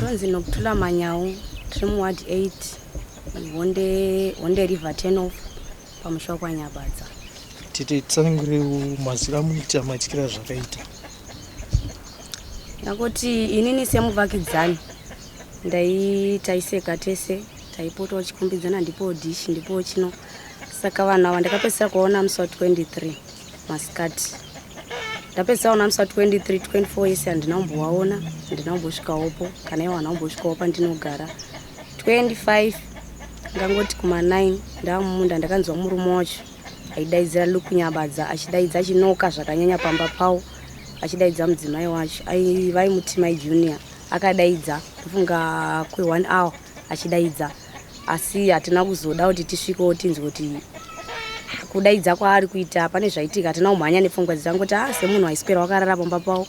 Tonzi nokutula manyawu trim ward 8 Honde river 10 off pamusha kwa Nyabadza. Titi tsangure mazira muita matikira zvakaita. Yakoti inini semuvakidzani ndaitaiseka tese taipota chikumbidzana ndipo dish ndipo chino saka vana vandakapesa kuona musi 23 maskati ndapesa ona musi 23 24 yese andinaombowaona ndinaombosvikawopo kana iwo anaombosvikawo pandinogara 25 ngangoti kuma 9 ndamumunda ndakanzwa murume wacho aidaidzira lukunyabadza achidaidza achinoka zvakanyanya pamba pawo achidaidza mudzimai wacho vaimutimai junior akadaidza kufunga kwe1 hour achidaidza asi hatina kuzoda kuti tisvikewo tinzwe kuti kudaidza kwaari kuita pane zvaitika hatina kumhanya nepfungwa dzangoti semunhu aiswera wakarara pamba pawo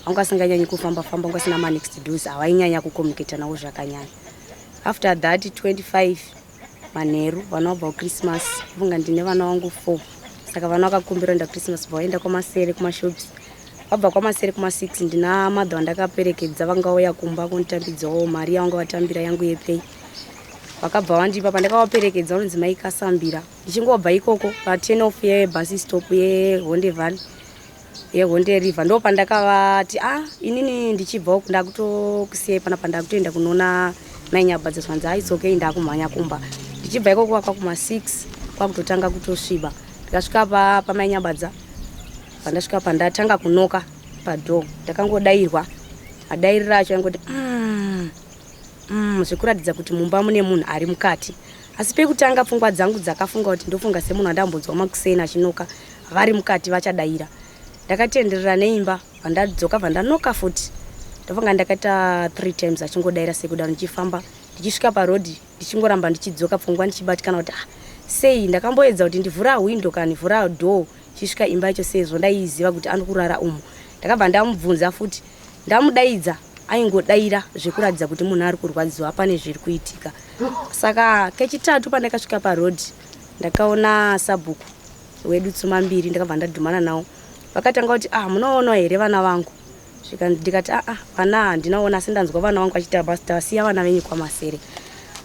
anga asinganyanyi kufamba anga asina ma-next doors havainyanya kucommunicata nawo zvakanyanya. After that 25 manheru vana vabva kuChristmas kufunga ndine vana vangu 4 saka vana vakakumbira nda Christmas vaenda kwamasere kumashops vabva kwamasere kuma6 ndina madha vandakaperekedza vangauya kumba kunotambidzawo mari yavanga vatambira yangu yepei vakabva vandipa pandakavaperekedza unonzi maikasambira ndichingobva ikoko pa10 off yebus stop yeHonde Valley yeHonde River ndo pandakavati inini ndichibvawo ndakutokusiyai panapa ndakutoenda kunoona Nyabadza zvanzi aitsokei ndakumhanya kumba ndichibva ikoko kuma6 kwakutotanga kutosviba ndikasvika pamanyabadza pandasvika pandatanga kunoka padhoo ndakangodairwa adairira acho angoti zvikuratidza kuti mumba mune munhu ari mukati asi pekutanga pfungwa dzangu dzakafunga kuti ndofunga semunhu andambonzwa makuseni achinoka vari mukati vachadaira ndakatenderera neimba vandadzoka vandanoka futi ndafunga ndakaita 3 times achingodaira sekudaro ndichifamba ndichisvika parodhi ndichingoramba ndichidzoka pfungwa ndichibatikana kuti sei ndakamboedza kuti ndivhura window kana ndivhura door chisvika imba yacho sezvo ndaiziva kuti anokurara umo ndakabva ndamubvunza futi ndamudaidza aingodaira zvekuratidza kuti munhu ari kurwadziwa pane zviri kuitika saka kechitatu pandakasvika parodhi ndakaona sabhuku wedu tsuma mbiri ndakabva ndadhumana nawo vakatanga kuti munoona here vana vangu ndikati vana handinaona asi ndanzwa vana vangu achita basi tasiya vana venyu kwamasere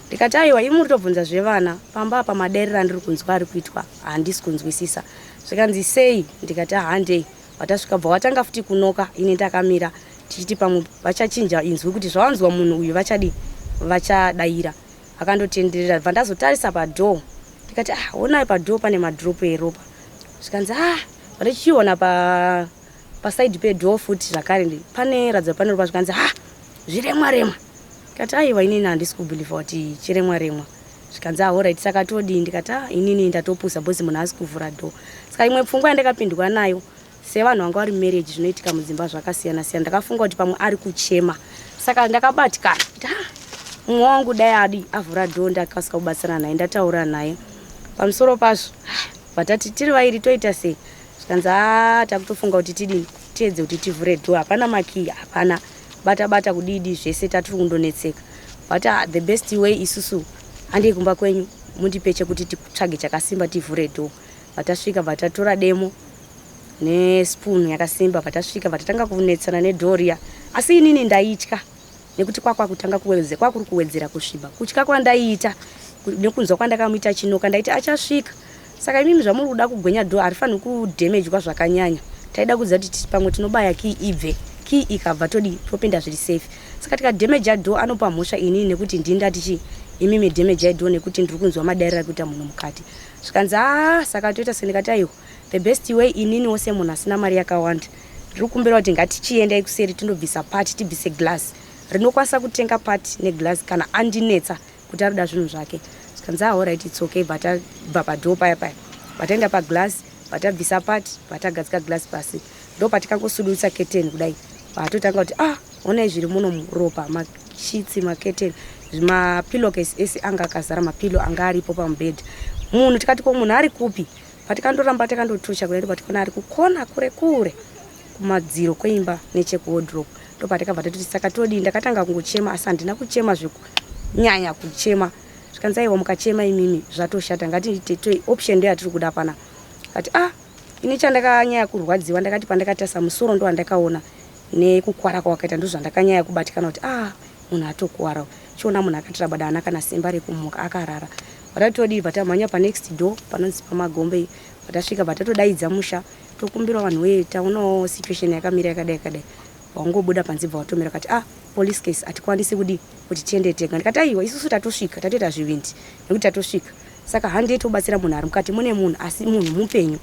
ndikati aiwa imi muri tobvunza zvevana pamba apa madairira ndiri kunzwa ari kuitwa handisi kunzwisisa zvikanzi sei ndikati handei watasvika bva watanga futi kunoka ini ndakamira tichiti pamwe vachachinja inzwi kuti zvawanzwa munhu uyu vachadaira vakandotenderera bva ndazotarisa padhoo ndikati onai padhoo pane madhoropu eropa zvikanzi vandichiona paside pedhoo futi zvakare pane radza pane ropa zvikanzi zviremwaremwa ndikati aiwa inini handisi kubhilivha kuti chiremwaremwa zvikanzi alright saka todii ndikati inini ndatopusa bhozi munhu asi kuvhura dhoo saka imwe pfungwa yandakapindwa nayo sevanhu vanga vari marriage zvinoitika mudzimba zvakasiyana siyana ndakafunga kuti pamwe ari kuchema saka ndakabatikana mumwe wangu dai adi avhura dhoo ndakasika kubatsirana naye ndataura naye pamusoro pazvo vatati tiri vairi toita sei zvikanzi takutofunga kuti tidii tiedze kuti tivhure dhoo hapana makii hapana bata kudidi zvese tatiri kundonetseka bata the best way isusu handei kumba kwenyu mundipe chekuti titsvage chakasimba tivhure dhoo vatasvika vatatora demo nespoon yakasimba vatasvika vatatanga kunetsana nedhoria asi inini ndaitya nekuti kwakutanga kwakuri kuwedzera kusviba kutya kwandaiita nekunzwa kwandakamuita chinoka ndaiti achasvika saka imimi zvamuri kuda kugwenya dhoo harifaniri kudhemejwa zvakanyanya taida kuziva kuti pamwe tinobaya kii ibve kii ikabva topinda zviri safe saka tikadhemeja dhoo anopa mhosva inini nekuti ndindatichi imimi dhemeja dhoo nekuti ndiri kunzwa madairira kuita munhu mukati zvikanzi saka toita sendikati aiwa the best way inini wose munhu asina mari yakawanda ndiri kukumbira kuti ngatichiendai kuseri tindobvisa pati tibvise glass rinokwanisa kutenga pati neglass kana andinetsa kuti arida zvinhu zvake zvikanzi alright it's okay vatabva padhoo paya vataenda paglass vatabvisa pati vatagadzika glass pasi ndo patikangosudutsa keteni kudai vatotanga kuti onai zviri muno muropa mashitsi maketeni mapillowcase ese anga akazara mapilo anga aripo pamubhedhi munhu tikati ko munhu ari kupi patikandoramba takandotosha kudai patikona ari kukona kure kumadziro kweimba nechekuwardrobe ndo patakabva toti saka todii ndakatanga kungochema asi handina kuchema zvekunyanya kuchema zvikanzi aiwa mukachema imimi zvatoshata ngati option ndo yatiri kuda pana kati ini chandakanyanya kurwadziwa ndakati pandakatasa musoro ndo wandakaona nekukwara kwakaita ndo zvandakanyanya kubatikana kuti munhu atokuwara. Chiona munhu akatirabada ana kana simba rekumuka akarara. Vatatodi vatamhanya pa next door panonzi pamagombe. Vatasvika vatatodaidza musha tokumbira vanhu we taunawo situation yakamira yakadai. Wangobuda panze bva watomera kati police case atikwanisi kuti tiende tega. Ndikati aiwa isusu tatosvika tatoita zvivindi nekuti tatosvika. Saka handi tobatsira munhu ari mukati mune munhu asi munhu mupenyu.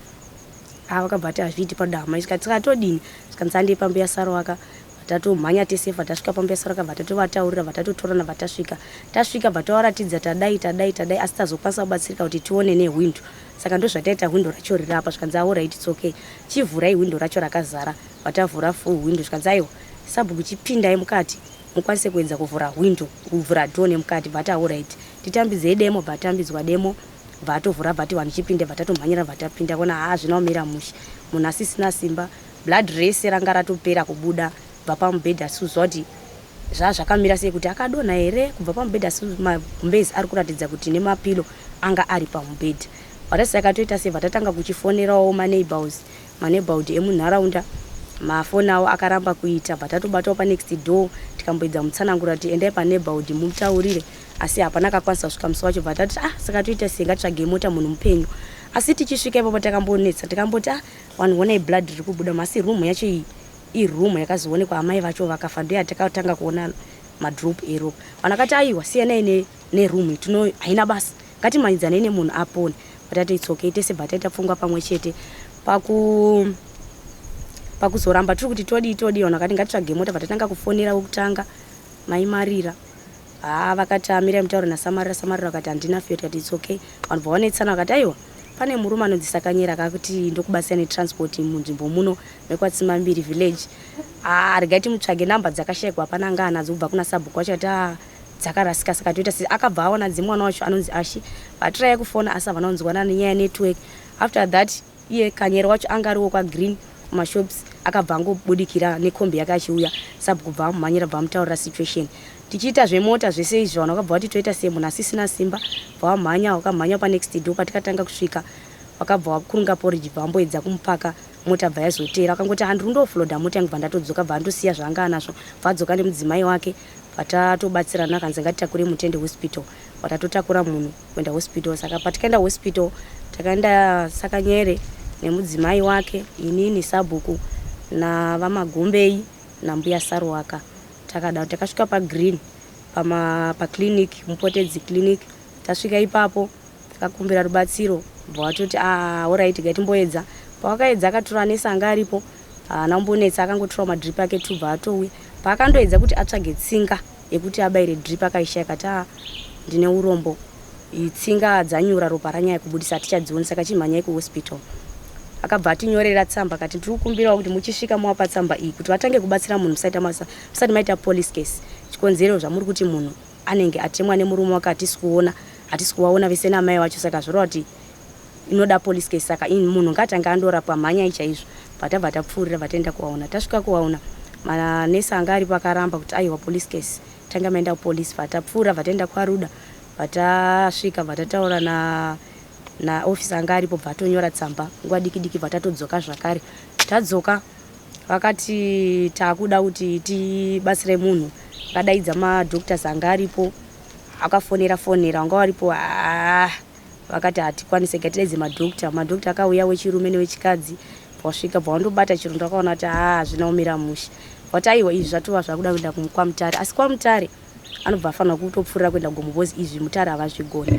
Vakabva tazviti padama tikati todini tikanzande pambe yasaro waka vatatomhanya tese vatasvika pambe yasaro waka vatatovaataurira vatatotorana tasvika vatawaratidza tadai asi tazokwanisa kubatsirika kuti tione nehwindo. Saka ndo zvataita hwindo racho riri apa zvikanzi alright it's okay chivhurai hwindo racho rakazara vatavhura full hwindo zvikanzi aiwa sabhuku chipindai mukati mukwanise kuedza kuvhura hwindo kuvhura door nemukati vata alright titambidzei demo vatambidzwa demo vatovhura vati vanhu chipinde vatatomhanyira vatapinda kona zvinaomera mushi munhu asisina simba blood race ranga ratopera kubuda kubva pamubhedha asizwa kuti zvakamira sei kuti akadonha here kubva pamubhedha magumbezi ari kuratidza kuti nemapilo anga ari pamubhedha. Vatasaka toita sei vatatanga kuchifonerawo maneighborhood emunharaunda mafoni awo akaramba kuita vatatobatawo pa next door tikamboedza mutsanangura kuti endai pa neighborhood mutaurire asi hapana akakwanisa kusvika musi wacho vatati saka toita sei ngatsvage mota munhu mupenyu asi tichisvika ipapo takambonetsa tikamboti vanhu onai blood riri kubuda masi room yacho iyi room yakazoonekwa amai vacho vakafa ndo yatakatanga kuona madrop eropa vanhu akati aiwa siyanai neroom haina basa ngatimhanyidzanei nemunhu apone vatati it's okay tese bataita pfungwa pamwe chete pakuzoramba tiri kuti todi vanhu akati ngatitsvage mota vatatanga kufonera wokutanga maimarira vakati amira mutauro nasamarira vakati handina fiyo tikati it's okay vanhu vaonetsana vakati aiwa pane murume anonzi Sakanyera akakuti ndokubatsira netransport munzvimbo muno mekwatsima Mberi village regai timutsvage namba dzakashayikwa hapana anga anadzo kubva kuna sabhuku wacho ati dzakarasika saka toita sei akabva aona dzimwana wacho anonzi Ashi vatirai kufona asi havana kunzwana nenyaya network. After that iye Kanyera wacho anga ariwo kwagreen kumashops akabva angobudikira nekombi yake achiuya sabhuku bva amumhanyira bva amutaurira situation tichiita zvemota zvese izvo vanhu vakabva vati toita sei munhu asisina simba bva wakamhanya pa next door patikatanga kusvika vakabva vakurunga porridge bva vamboedza kumupaka mota bva yazotera akangoti handiri ndofloda mota yangu bva ndatodzoka bva ndosiya zvanga anazvo vadzoka nemudzimai wake vatatobatsirana kanzi ngatitakure mutende hospital vatatotakura munhu kuenda hospital. Saka patikaenda hospital takaenda Sakanyere nemudzimai wake inini sabhuku navamagombei nambuya Sarwaka takadaro takasvika pagreen paclinic mupotedzi clinic tasvika ipapo takakumbira rubatsiro bvatoti alright gaitimboedza pawakaedza akatora nesanga aripo anambonetsa akangotora madrip ake tubva atouya paakandoedza kuti atsvage tsinga yekuti abayire drip akaishaya kati ndine urombo tsinga dzanyura ropa ranyaya kubudisa tichadziona saka chimhanyai kuhospital. Akabva atinyorera tsamba kati tiri kukumbirawo kuti muchisvika muwapa tsamba iyi kuti vatange kubatsira munhu musati maita police case chikonzero zvamuri kuti munhu anenge atemwa nemurume wake hatisi kuwaona vese namai wacho saka zvoreva kuti inoda police case saka munhu ngatange andorapwa mhanyai chaizvo vatabva tapfuurira vataenda kuwaona. Tasvika kuwaona manesi anga aripo akaramba kuti aiwa police case tanga maenda kupolice vatapfuura vataenda kwaruda vatasvika vatataura na office anga aripo vatonyora tsamba nguva diki vatatodzoka zvakare tadzoka vakati takuda kuti tibatsire munhu vadaidza madoctors anga aripo akafonera wanga aripo vakati hatikwanise gatidaidze madoctor akauya wechirume newechikadzi pasvika pawandobata chirondo akaona kuti zvinaomera mushi vati aiwa izvi zvatova zvakuda kuenda kwamutare asi kwamutare anobva afanira kutopfuurira kuenda gomubozi izvi mutare havazvigona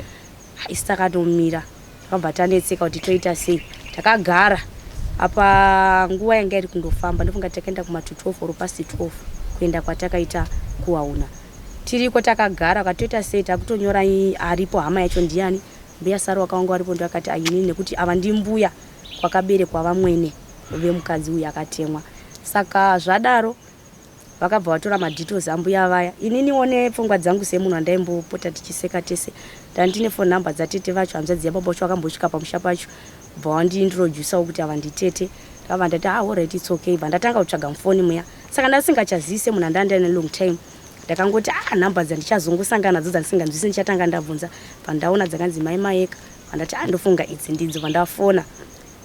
isi takatomira takabva tanetseka kuti toita sei takagara apa nguva yanga iri kundofamba ndofunga takaenda kuma12 or pasi 12 kuenda kwatakaita kuwauna tiriko takagara vakatoita sei takutonyora aripo hama yacho ndiani mbuya Sarwaka wangu aripo ndakati ayini nekuti ava ndimbuya kwakaberekwa vamwene vemukadzi uyu Akatemwa. Saka zvadaro vakabva vatora madetails ambuya vaya ininione pfungwa dzangu semunhu andaimbopota tichiseka tese ndandine phone number dzatete vacho hanzvadzi yababa vacho vakambosvika pamusha pacho bva vandiintroducewo kuti ava nditete ndakabva ndati alright it's okay bva ndatanga kutsvaga mufoni muya saka ndasingachazivi semunhu andandaine long time ndakangoti namba dzandichazongosangana nadzo dzandisinganzwisi ndichatanga ndabvunza bva ndaona dzakanzi maimayeka vandati ndofunga idzi ndidzo vandafona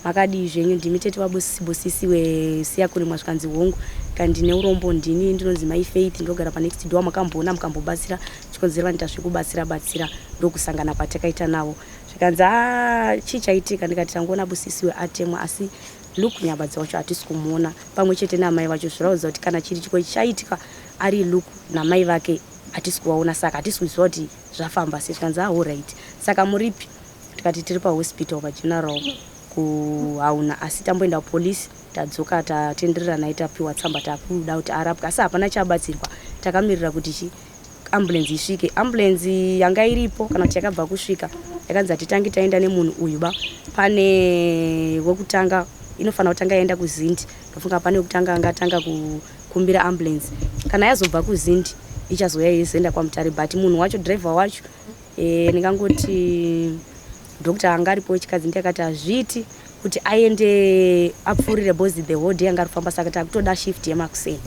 makadii zvenyu ndimi tete wabosisi wesiya kurimwa zvikanzi hongu kandine urombo ndini ndinonzi my faith ndogara pa next door makamboona mukambobatsira chikonzerwa nditazvikubatsira ndokusangana kwatakaita navo zvikanzi chichaitika ndikati tangoona busisi weAkatemwa asi Luke nyabadza wacho hatisi kumuona pamwe chete namai vacho zviraudza kuti kana chiri chiko chaitika ari Luke namai vake hatisi kuvaona saka hatisi kuziva kuti zvafamba sei zvikanzi alright saka muripi tikati tiri pahospital pageneral kuhauna asi tamboenda kupolisi tadzoka tatenderera naye tapiwa tsamba takuda kuti arapwe asi hapana chabatsirwa takamirira kuti ambulance isvike ambulance yanga iripo kana kuti yakabva kusvika yakanzi atitangi taenda nemunhu uyu pane wekutanga inofanira kutanga yaenda kuZindi ndofunga pane wekutanga angatanga kukumbira ambulance kana yazobva kuZindi ichazoya yeizoenda kwaMutare but munhu wacho driver wacho ndingangoti dokta anga aripo wechikadzi ndiyakati hazviiti kuti aende apfuurire bozi the whole day anga arifamba saka takutoda shift yemakuseni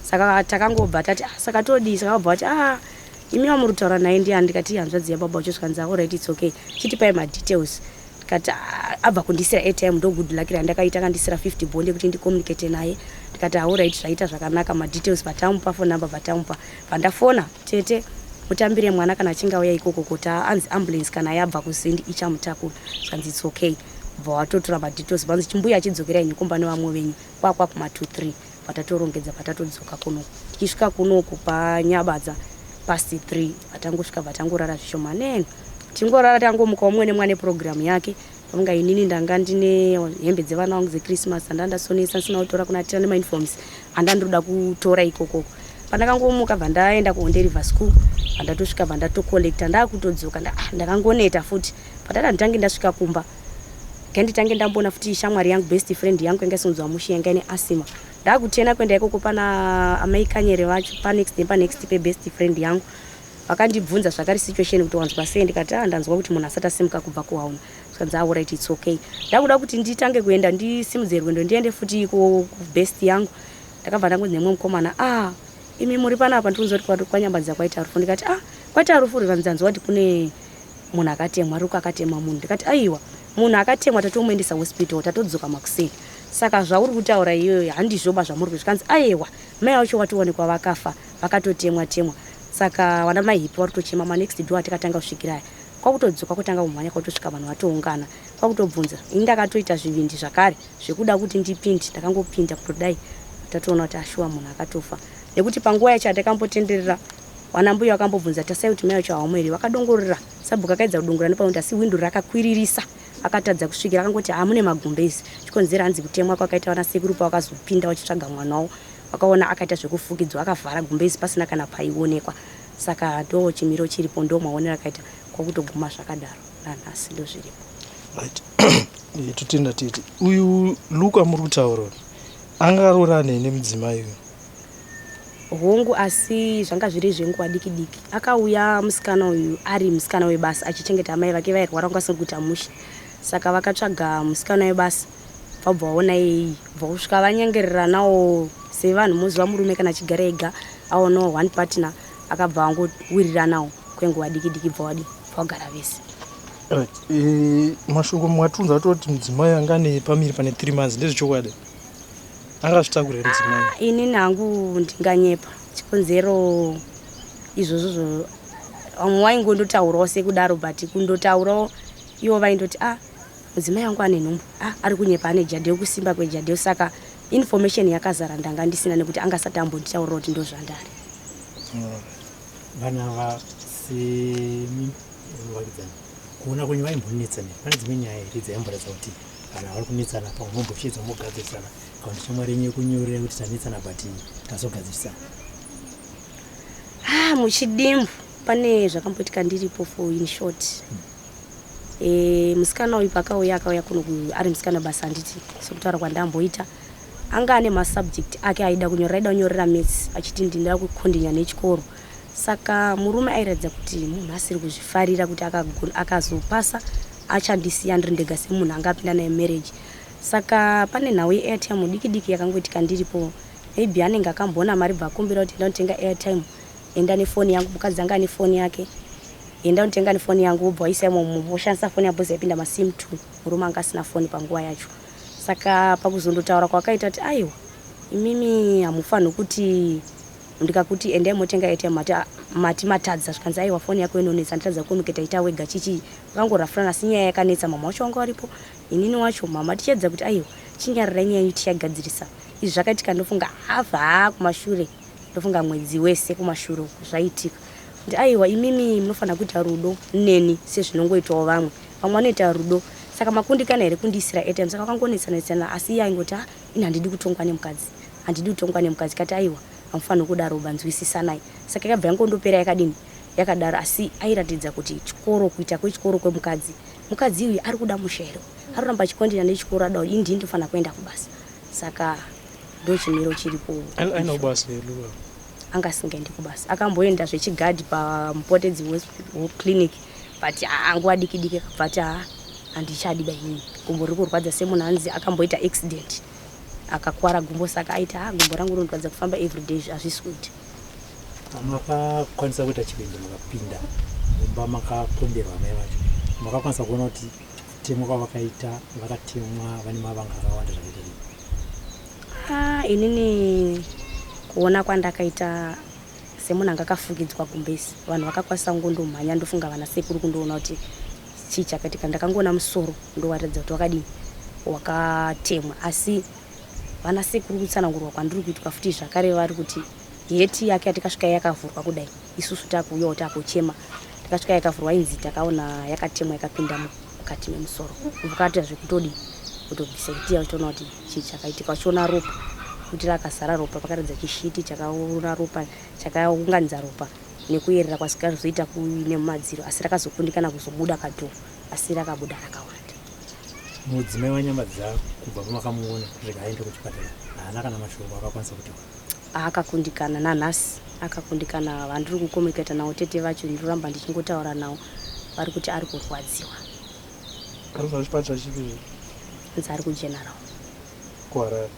saka takangobva tati saka todi saka vabva vati imi muri kutaura naye ndiani ndikati hanzvadzi yababa wacho zvikanzi alright it's okay chitipai madetails ndikati abva kundisira airtime ndo good luck randakaita akandisira 50 bob kuti ndicommunicate naye ndikati alright zvaita zvakanaka madetails vatamupa phone number vatamupa vandafona tete mutambire mwana kana achinga uya ikoko kuti anzi ambulance kana yabva kuZindi ichamutakura zvikanzi it's okay bva watotora madetails vanzi chimbuya achidzokera inyu kumba nevamwe venyu kwakwa kuma 2-3 vatatorongedza vatatodzoka kunoku tikisvika kunoku panyabadza past 3 vatangosvika vatangorara zvishomanene tingorara tangomuka umwe nemwana program yake pamunga inini ndanga ndine hembe dzevana vangu dzeChristmas andandasonesa sina kutora kuna tira nemauniforms andandoda kutora ikoko pandakangomuka vandaenda kuHonde River School vandatosvika vandatocollecta ndakutodzoka ndakangoneta futi patata nditange ndasvika kumba kanditange ndambona futi shamwari yangu best friend yangu yanga isonzwa mushi yanga ine asima ndakutena kwenda ikoko pana Amai kanyere vacho pa next pe best friend yangu vakandibvunza zvakari situation kuti wanzwa sei ndikati ndanzwa kuti munhu asati asimuka kubva kuhauna zvikanzi alright it's okay ndakuda kuti nditange kuenda ndisimudze rwendo ndiende futi ku best yangu ndakabva ndangonzi nemwe mukomana imi muri panapa ndikuzoti kwati kwanyambadza kwaita rufu ndikati kwaita rufu rikanzanzwa kuti kune munhu akatemwa ruku akatemwa munhu ndikati aiwa munhu akatemwa tatomuendesa hospital tatodzoka makuseni saka zvauri kutaura iyoyo handizvoba zvamuri kuzvikanzi aiwa mai vacho watoonekwa vakafa vakatotemwa saka vana mai hipi vari kutochema manext door atikatanga kusvikira kwakutodzoka kutanga kumhanya kwatosvika vanhu vatoungana kwakutobvunza ini ndakatoita zvivindi zvakare zvekuda kuti ndipinde ndakangopinda kutodai tatoona kuti ashuwa munhu akatofa nekuti panguva yacho atakambotenderera vanambuya vakambobvunza tasai kuti mai vacho havamweri vakadongorera sabhuku akaedza kudongorera nepanokuti asi windo rakakwiririsa akatadza kusvikira akangoti mune magumbezi chikonzera hanzi kutemwa kwakaita vanasekuru pavakazopinda vachitsvaga mwana wavo vakaona akaita zvekufukidzwa akavhara gumbezi pasina kana paionekwa saka ndo chimiro chiripo ndo maonero akaita kwakutoguma zvakadaro nanhasi ndo zviripo right totenda titi uyu Luke amuri kutaura angarora nei nemudzimai uyu hongu asi zvanga zviri zvenguva diki akauya musikana uyu ari musikana webasa achichengeta amai vake vairwara kungasiri kuti amushi saka vakatsvaga musikana webasa vabva vaona iyeye vakusvika vanyengerera nawo sevanhu muziva murume kana achigara ega aonawo one partner akabva angowirira nawo kwenguva diki bva vagara vese mashoko mwatunza atoti mudzimai anga nepamiri pane 3 months ndezvechokwadi angazvitakurira mudzimai inini hangu ndinganyepa chikonzero izvozvo vamwe waingondotaurawo sekudaro but kundotaurawo ivo vaindoti mudzimai wangu ane nhumbu ari kunyepa ane jadhi yokusimba kwejadhi yosaka information yakazara ndanga ndisina nekuti angasati ambonditaurira kuti ndo zvandari vana ava sevakidzana kuona kwenyu vaimbonetsana pane dzimwe nyaya here dzaimboratidza kuti vanhu vari kunetsana pamwe mombochiedza mogadzirisana kana kuti shamwari yenyu yekunyorera kuti tanetsana but tazogadzirisana muchidimbu pane zvakamboitika ndiripo for in short musikana uyu pakauya akauya kuno ari musikana basa handiti sokutaura kwandamboita anga ane masubject ake aida kunyorera maths achiti ndinda kukondinya nechikoro saka murume airatidza kuti munhu asiri kuzvifarira kuti akazopasa achandisiya ndiri ndega semunhu angapinda naye marriage saka pane nhau yeairtime diki yakangoitika ndiripo maybe anenge akamboona mari bva akumbira kuti enda unotenga airtime enda nefoni yangu mukadzi anga ane foni yake enda unotenga nefoni yangu ubva waisa imomo woshandisa foni yabhozi yaipinda masim 2 murume anga asina foni panguva yacho saka pakuzondotaura kwakaita kuti aiwa Imimi hamufano kuti ndikakuti ende motenga ATM mati matadza zvikanzi aiwa foni yako inonetsa nditadza kunuketa ita wega chichi ukangorafurana sinyaya yakanetsa mama wacho wanga waripo inini wacho mama tichedza kuti aiwa chinyarira nyaya tichagadzirisa izvi zvakaitika ndofunga ava kumashure ndofunga mwedzi wese kumashure zvaitika kuti aiwa imimi munofana kuita rudo neni sezvinongoitawo vamwe vanoita rudo saka makundikana here kundisira ATM saka kangonetsanetsana asi iye aingoti ina handidi kutongwa nemukadzi handidi kutongwa nemukadzi kati aiwa amufano kudaro banzwisisanai saka yakabva yangondopera yakadini yakadaro asi airatidza kuti chikoro kuita kwechikoro kwemukadzi mukadzi uyu ari kuda mushero aroramba chikondina nechikoro adawo indi ndofana kuenda kubasa saka ndo chimiro chiripo aina kubasa leluwa angasingaendi kubasa akamboenda zvechigadhi pamupotedzi clinic but anguwa diki akabvati handichadi bainini gumbo riri kurwadza semunhu anzi akamboita accident akakwara gumbo saka aita gumbo rangu rinotwadza kufamba everyday hazvisi kuti makakwanisa kuita chipindi makapinda mumba makaponderwa mai vacho makakwanisa kuona kuti kutemwa kwavakaita vakatemwa vane mavanga akawanda zvakaita inini kuona kwandakaita semunhu anga akafukidzwa gumbesi vanhu vakakwanisa ngondomhanya ndofunga vana sekuru kundoona kuti chii chakaitika ndakangoona musoro ndowaratidza kuti wakadini wakatemwa asi vana sekuru kutsanangurwa kwandiri kuitwa futi zvakare vari kuti heti yake yatikasvika yakavhurwa kudai isusu takuuyawo takuchema takasvika yakavhurwa inzi takaona yakatemwa yakapinda mukati memusoro vakaita zvekutodii kutobvisa toona kuti chii chakaitika vachiona ropa kuti rakazara ropa pakaratidza chishiti chakaona ropa chakaunganidza ropa nekuyerera kwasikazoita kuine mumadziro asi rakazokundikana kuzobuda kadho asi rakabuda rakawanda mudzimai wanyama dzako kubva pamakamuona kusvika aende kuchipatara haana kana mashoko akakwanisa kuti akakundikana nanhasi akakundikana vandiri kukomunikata navo tete vacho ndiroramba ndichingotaura navo vari kuti ari kurwadziwa ari chipatara chipi nzi ari kugeneral kuharare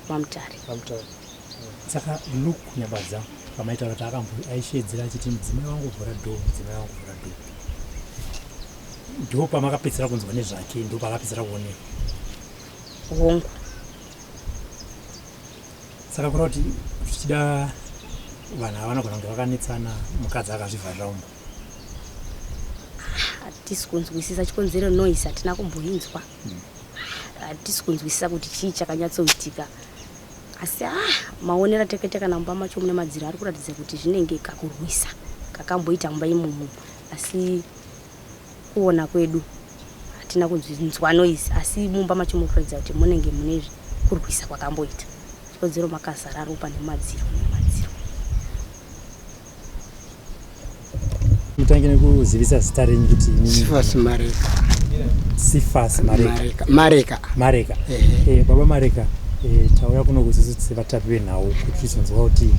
mamutare saka luke nyama dzavo pamaitaura kuti aishedzera achiti mudzimai wangu vhura dho mudzimai wangu vhura dho ndo pamakapedzera kunzwa nezvake ndo pakapedzera kuoneka hongu saka kura kuti zvichida vanhu avanogona kunge vakanetsana mukadzi akazvivharira umba hatisi kunzwisisa chikonzero noise hatina kumboinzwa hatisi kunzwisisa kuti chii chakanyatsoitika asi maonero teketeka namba macho mune madziro ari kuratidza kuti zvinenge kakurwisa kakamboita mumba imomo asi kuona kwedu hatina kunzwa noise asi mumba macho muri kuratidza kuti munenge mune kurwisa kwakamboita chikonzero makazara ropa nemadziro mutange nekuzivisa zita renyu kuti Sifas Mareka baba Mareka tauya kuno kuzidzisa vatapi venhau kuti tizonzwa kuti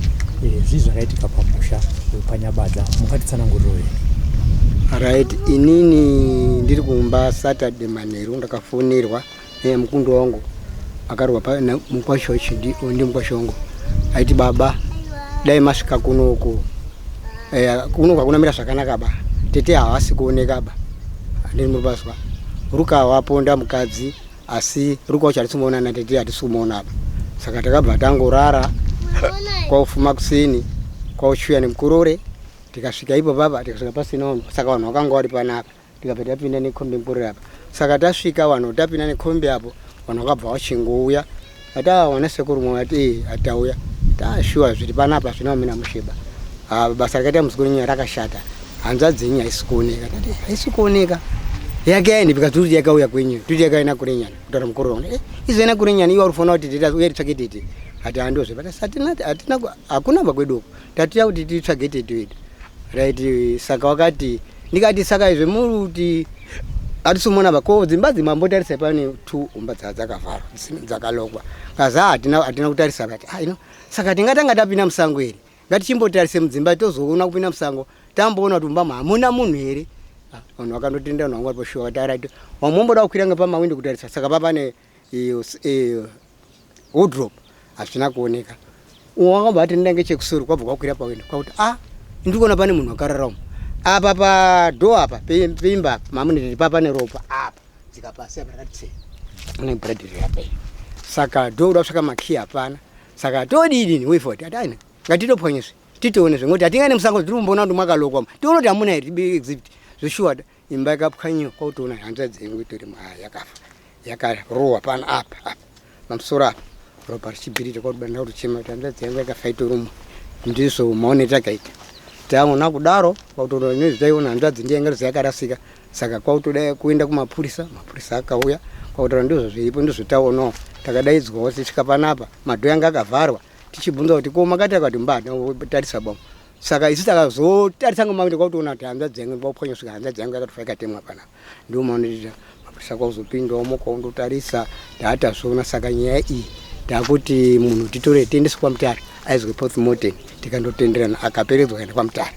zvii zvakaitika pamusha wepanyabadza mukatitsananguriro right inini ndiri kumba Saturday manheru ndakafonerwa nemukundo wangu akarwa mukwashochi ndi mukwashongo aiti baba dai masvika kunoko kwakunamira zvakanaka ba tete havasi kuoneka ba ndiri muripaswa ruka waponda mukadzi asi ruka wacho hatisimuona na tete hatisimuona apa saka takabva tangorara kwaufuma kusini kwaushuya nemukurore tikasvika ipo papa tikasvika pasina saka vanhu vakanga vari panapa tikabva tapinda nekombi mukurore apa saka tasvika vanhu tapinda nekombi apo vanhu vakabva vachingouya wana sekuru mwe ati atauya tashuwa zviri panapa zvinamina musheba basa rakaita musikuru rakashata hanza dzenyu haisi kuoneka yake yaini pikazuri yakauya kwenyu tuti yakaina kurenyana kutaura mukuru wangu izoina kurenyana iwe urifona kuti tete uye titsvake tete hati handozve but hatina hakuna pakweduko tatiya kuti titsvage tete wedu right saka wakati ndikati saka izve muri kuti hatisumona pa ko dzimba dzimambotarisa pane 2 umba dzakavharwa dzakalokwa kaza hatina kutarisa kuti saka tingatanga tapinda musango here ngatichimbotarise mudzimba tozoona kupinda musango tamboona kuti umba hamuna munhu here vanhu vakandotenda vanhu vangu variposhuwa kuti araiti wamomboda kukwira ngepamawindo kutarisa saka papane wardrobe hazvina kuoneka wakamba atenda ngechekusoro kwabva kwakwira pawindo kwakuti ndikuona pane munhu akarara umo apa padho apa peimba apa mamuniti papane ropa apa dzikapasi apa rakati une bradiri apa saka dho uda kusvaka makiyi hapana saka todini way forward atana ngatitoponyeswe titoonezve ngoti atingane musango tirimbona kuti mwakalokwa tione kuti amuna here tibe exhibit zvishuwada imba yakapwanyiwa kwautoona hanza dzengu itori yakafa yakarohwa pana apa pamusoro apa ropa richibhirita kwautobanda kuti chema kuti hanza dzengu yakafa itori ndizvo maoneti akaita taona kudaro kwautoona nezvitaiona hanzvadzi ndiyenga yakarasika saka kwautoda kuenda kumapurisa mapurisa akauya kwautoona ndizvo zviripo ndizvo taonawo takadaidzwawo tisvika panapa madhoyo anga akavharwa tichibvunza kuti ko makati akati mbada tarisa bomo saka isi takazotarisa ngomauti kwautoona kuti hanza dzengu kwauponyesvika hanza dzengu yakatofa Akatemwa panapa ndio maonetita mapurisa kwauzopindwamo kwaundotarisa taatazviona saka nyaya iyi takuti munhu titore tiendese kwamutare aizwe postmortem tikandotenderana akaperedzwa kuenda kwamutare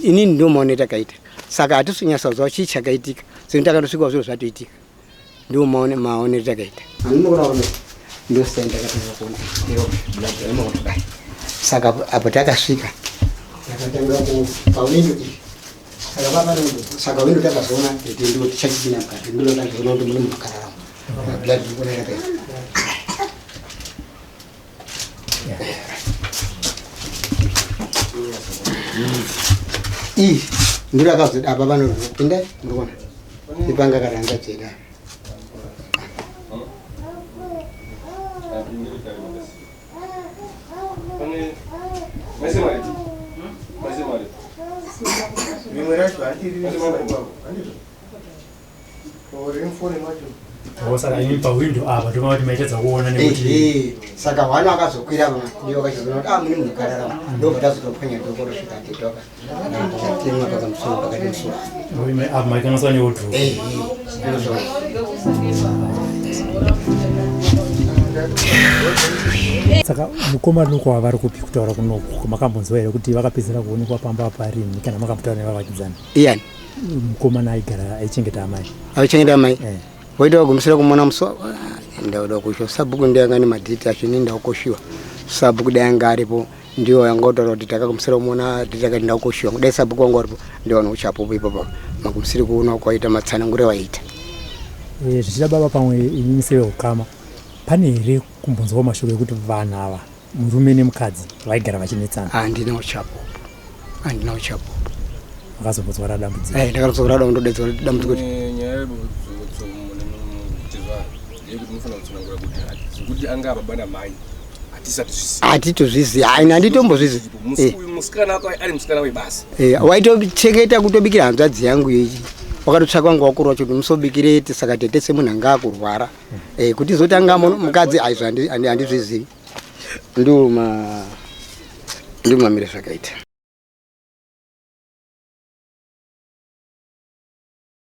inini ndio maoneti akaita saka hatisinyatsoziva chii chakaitika sekuti takandosvikawo zviro zvatoitika ndio maoneti akaita ndio senda kati saka apo takasvika takatanga pawindo saka windo takazoona kuti ndio tichachipinda mukati ndio takazoona kuti mune mukararamo blood kuoneka ndiro akazoti apa panopinda murikuona ipanga karanga cheda saka wano akazokwira ndio kachizoona mune mukararamo ndio patazotoponya ndokorosvika titoka Akatemwa pakamusoro pakati musoro saka mukoma noko vari kupi kutaura kunoku makambonzwa here kuti vakapedzera kuonekwa pamba parini kana makambotaura nevavakidzana iyani mukoma naigara aichengeta amai aichengeta amai waita wagumisira kumona musoro ndauda kushiwa sabhuku ndiyangani madhiti achini ndaukoshiwa sabhuku dayanga aripo ndio yangotaura kuti takagumisira kumona titakati ndaukoshiwa kudai sabhuku wangu aripo ndio wanouchapopo ipopo magumisiri kuona kwaita matsanangure waita zvichida baba pamwe inini seveukama pane here kumbonzwawo mashoko ekuti vanhu ava murume nemukadzi vaigara vachinetsana handina uchapopo vakazombozwara dambudziko ndakazozwara dambudziko kuti nyaya kuti anga baba namai hatitozviziva aina handitombozviziva musikana wako ari musikana webasa waitochengeta kutobikira hanzvadzi yangu ichi wakatotsvaka wanga wakuru wacho kuti musobikireti saka tetese munhu anga akurwara kuti izotanga mukadzi aizvo handizvizivi ndio mamire zvakaita